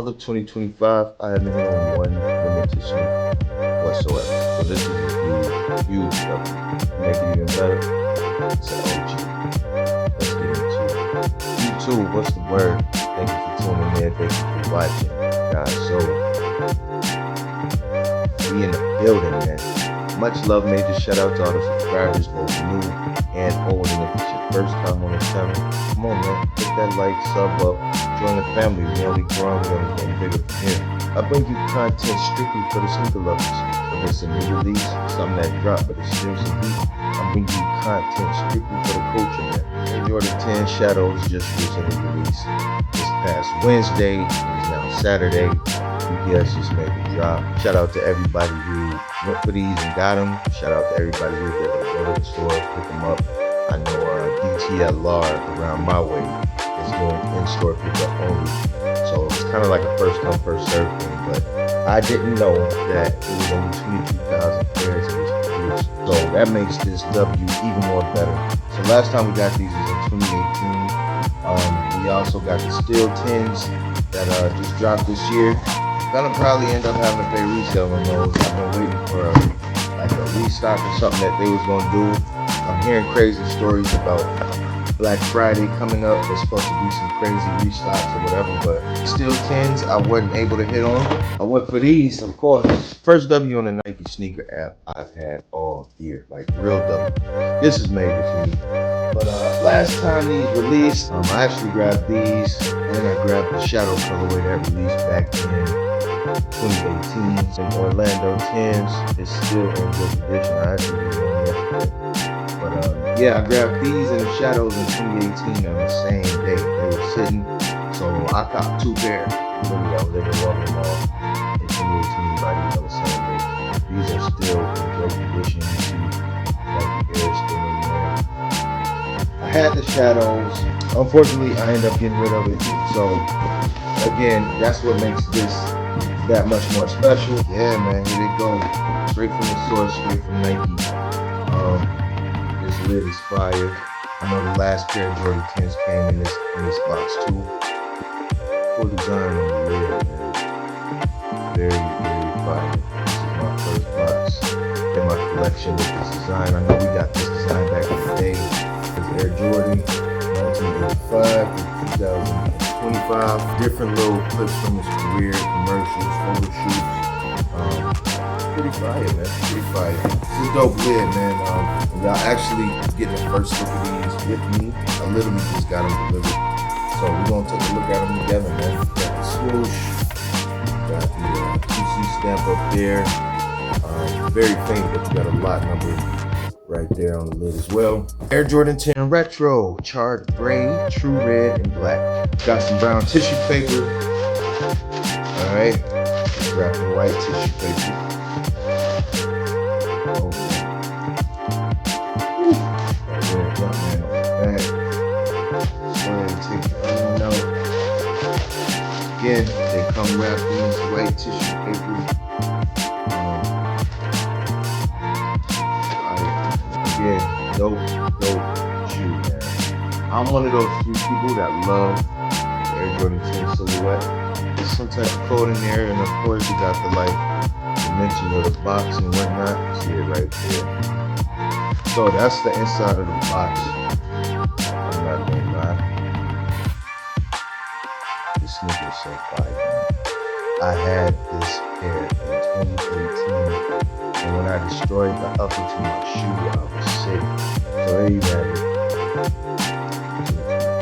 all of 2025, I haven't hit on one limited sneaker whatsoever. So this is a huge W. To make it even better, it's an OG. Let's get into it. YouTube, what's the word? Thank you for tuning in. Thank you for watching, guys. So, we in the building, man. Much love, major shout out to all the subscribers, both new and old. And if it's your first time on the channel, come on, man, hit that like, sub up, join the family. We only growing, we only getting bigger from here. I bring you content strictly for the sneaker lovers. Whether it's a new release, something that dropped, but it's still some heat, I'm bringing you content strictly for the culture, man. Air Jordan 10 Shadows just recently released this past Wednesday. It's now Saturday. UPS just made the drop. Shout out to everybody who went for these and got them. Shout out to everybody who was able to go to the store, pick them up. I know DTLR around my way is doing in-store pickup only. So it's kind of like a first come, first serve thing. But I didn't know that it was only 22,000 pairs that was produced. So that makes this W even more better. So last time we got these was in 2018. We also got the Steel 10s that just dropped this year. Gonna probably end up having to pay resale on those. I've been waiting for like a restock or something that they was gonna do. I'm hearing crazy stories about Black Friday coming up. There's supposed to be some crazy restocks or whatever, but Steel 10s I wasn't able to hit on. I went for these, of course. First W on the Nike sneaker app I've had all year, like real W. This is major for me. But last time these released, I actually grabbed these, and then I grabbed the Shadow colorway that released back in 2018. Some Orlando 10s is still in good condition. I actually did one yesterday. But yeah, I grabbed these and the Shadows in 2018 on the same day. They were sitting, so I copped two pairs. Literally, I was able to walk them all in 2018 by these on the same day. These are still in great condition. You see, Nike Air still in there. I had the Shadows. Unfortunately, I ended up getting rid of it. So again, that's what makes this that much more special. Yeah, man, here they go. Straight from the source, straight from Nike. This lid is fire. I know the last pair of Jordan 10s came in this box too. Full design on the lid, man. Very, very fire. This is my first box in my collection with this design. I know we got this design back in the day. It's Air Jordan 1985 to 2025. Different little clips from his career, commercials, photo shoots. Pretty fire, man. Pretty fire. It's a dope lid, man. Y'all actually getting the first look at these with me. I literally just got them delivered. So we're gonna take a look at them together, man. Got the swoosh, got the QC stamp up there. Very faint, but you got a lot number right there on the lid as well. Air Jordan 10 Retro, charred gray, true red, and black. Got some brown tissue paper. All right, wrap the white tissue paper. Again, they come wrapped in this white tissue paper. Again, dope shoe, man. I'm one of those few people that love the Air Jordan 10 silhouette. There's some type of code in there, and of course you got the dimension of the box and whatnot. See it right there. So that's the inside of the box. I'm not gonna lie. This sneaker is so fire. I had this pair in 2018, and when I destroyed the upper to my shoe, I was sick. So there you have it.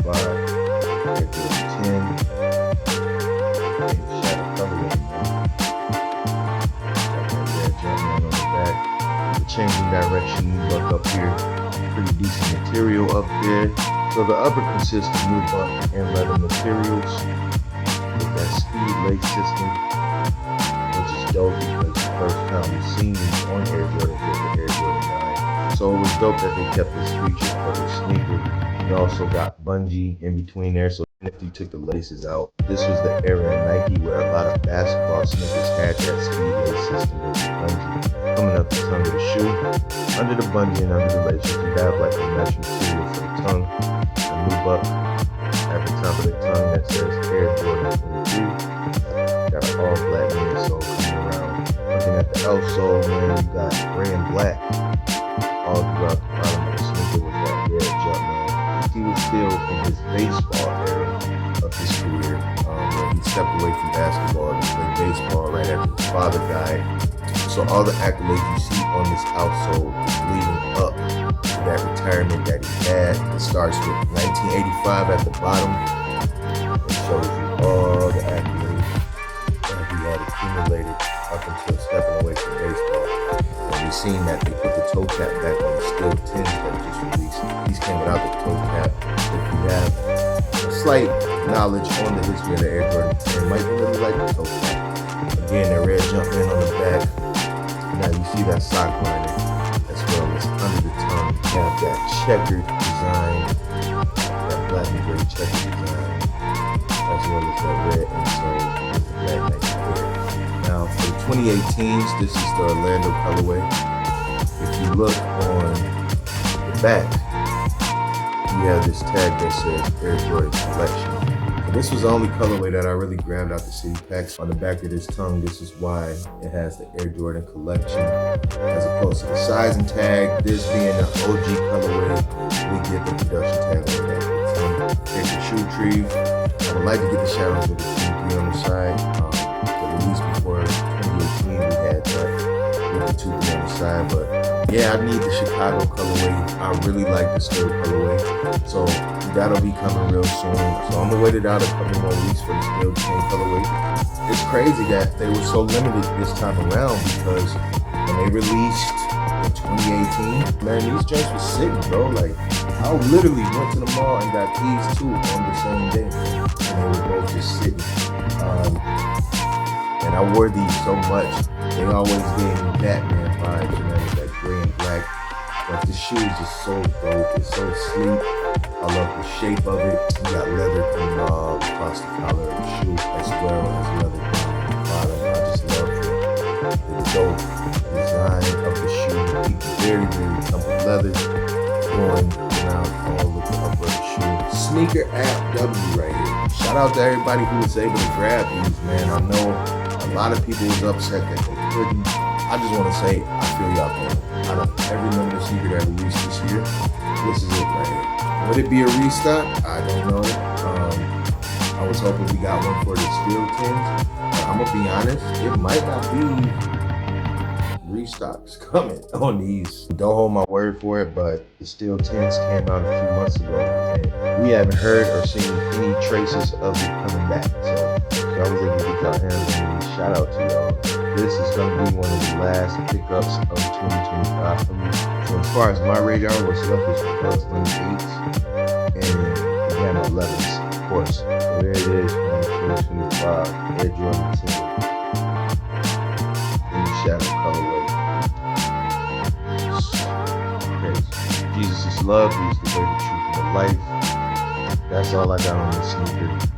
2025, Air Jordan 10. Shadow colorway, man. Got that red Jumpman on the back. The changing direction, look up here. Pretty decent material up there. So the upper consists of nubuck and leather materials with that speed lace system, which is dope because the first time we've seen these on Air Jordan with the Air Jordan 9. So it was dope that they kept this feature for the sneaker. You also got bungee in between there, so if you took the laces out, this was the era in Nike where a lot of basketball sneakers had that speed lace system with the bungee coming up the tongue of the shoe. Under the bungee and under the lace, you can have like a mesh material for the tongue, a nubuck at the top of the tongue that says Air Jordan 23. outsole, man, you got gray and black all throughout the bottom of the sneaker with that red jump, man. He was still in his baseball era of his career, where he stepped away from basketball to play baseball right after his father died. So all the accolades you see on this outsole is leading up to that retirement that he had. It starts with 1985 at the bottom. It shows you all the accolades that he had accumulated up until stepping away from baseball. And we've seen that they put the toe cap back on the Steel 10s that just released. These came without the toe cap. If you have a slight knowledge on the history of the Air Jordan 10, might really like the toe cap. Again, that red jump in on the back. Now you see that sock lining as well as under the tongue. You have that checkered design, that black and gray checkered design, as well as that red insole with the black Nike Air. Now for the 2018s, this is the Orlando colorway. If you look on the back, you have this tag that says Air Jordan Collection. This was the only colorway that I really grabbed out the city packs. On the back of this tongue, this is why it has the Air Jordan Collection as opposed to the sizing tag. This being the OG colorway, we get the production tag on the back of the tongue. Here's the shoe tree. I would like to get the shout out to the Team 3 on the side. The release before 2018, we had that with the 2 3 on the side, but yeah, I need the Chicago colorway. I really like the Steel colorway, so that'll be coming real soon. So I'm gonna wait it out a couple more weeks for the Steel 10 colorway. It's crazy that they were so limited this time around because when they released in 2018, man, these joints were sitting, bro. Like, I literally went to the mall and got these two on the same day, and they were both just sitting. And I wore these so much. They always gave me Batman vibes, you know, with that gray and black. But the shoe is just so dope. It's so sleek. I love the shape of it. You got leather coming all across the collar of the shoe, as well as leather down the bottom. I just love the dope design of the shoe. Very, very comfortable leather going around all of the upper of the shoe. Sneaker app W right here. Shout out to everybody who was able to grab these, man. I know a lot of people was upset that they couldn't. I just want to say, I feel y'all pain. Out of every limited sneaker that released this year, this is it right here. Would it be a restock? I don't know. I was hoping we got one for the Steel 10s. But I'm gonna be honest, it might not be restocks coming on these. Don't hold my word for it, but the Steel 10s came out a few months ago, and we haven't heard or seen any traces of it coming back. So I was able to get y'all hands on these. Shout out to y'all. This is going to be one of the last pickups of 2025 for me. So as far as my radar, what's left is the Bucks 8s and the Gamma 11s, of course. So there it is from the 2025 Air Jordan 10 in the shadow colorway. Crazy. Jesus is love. He's the way, the truth, and the life. That's all I got on this sneaker.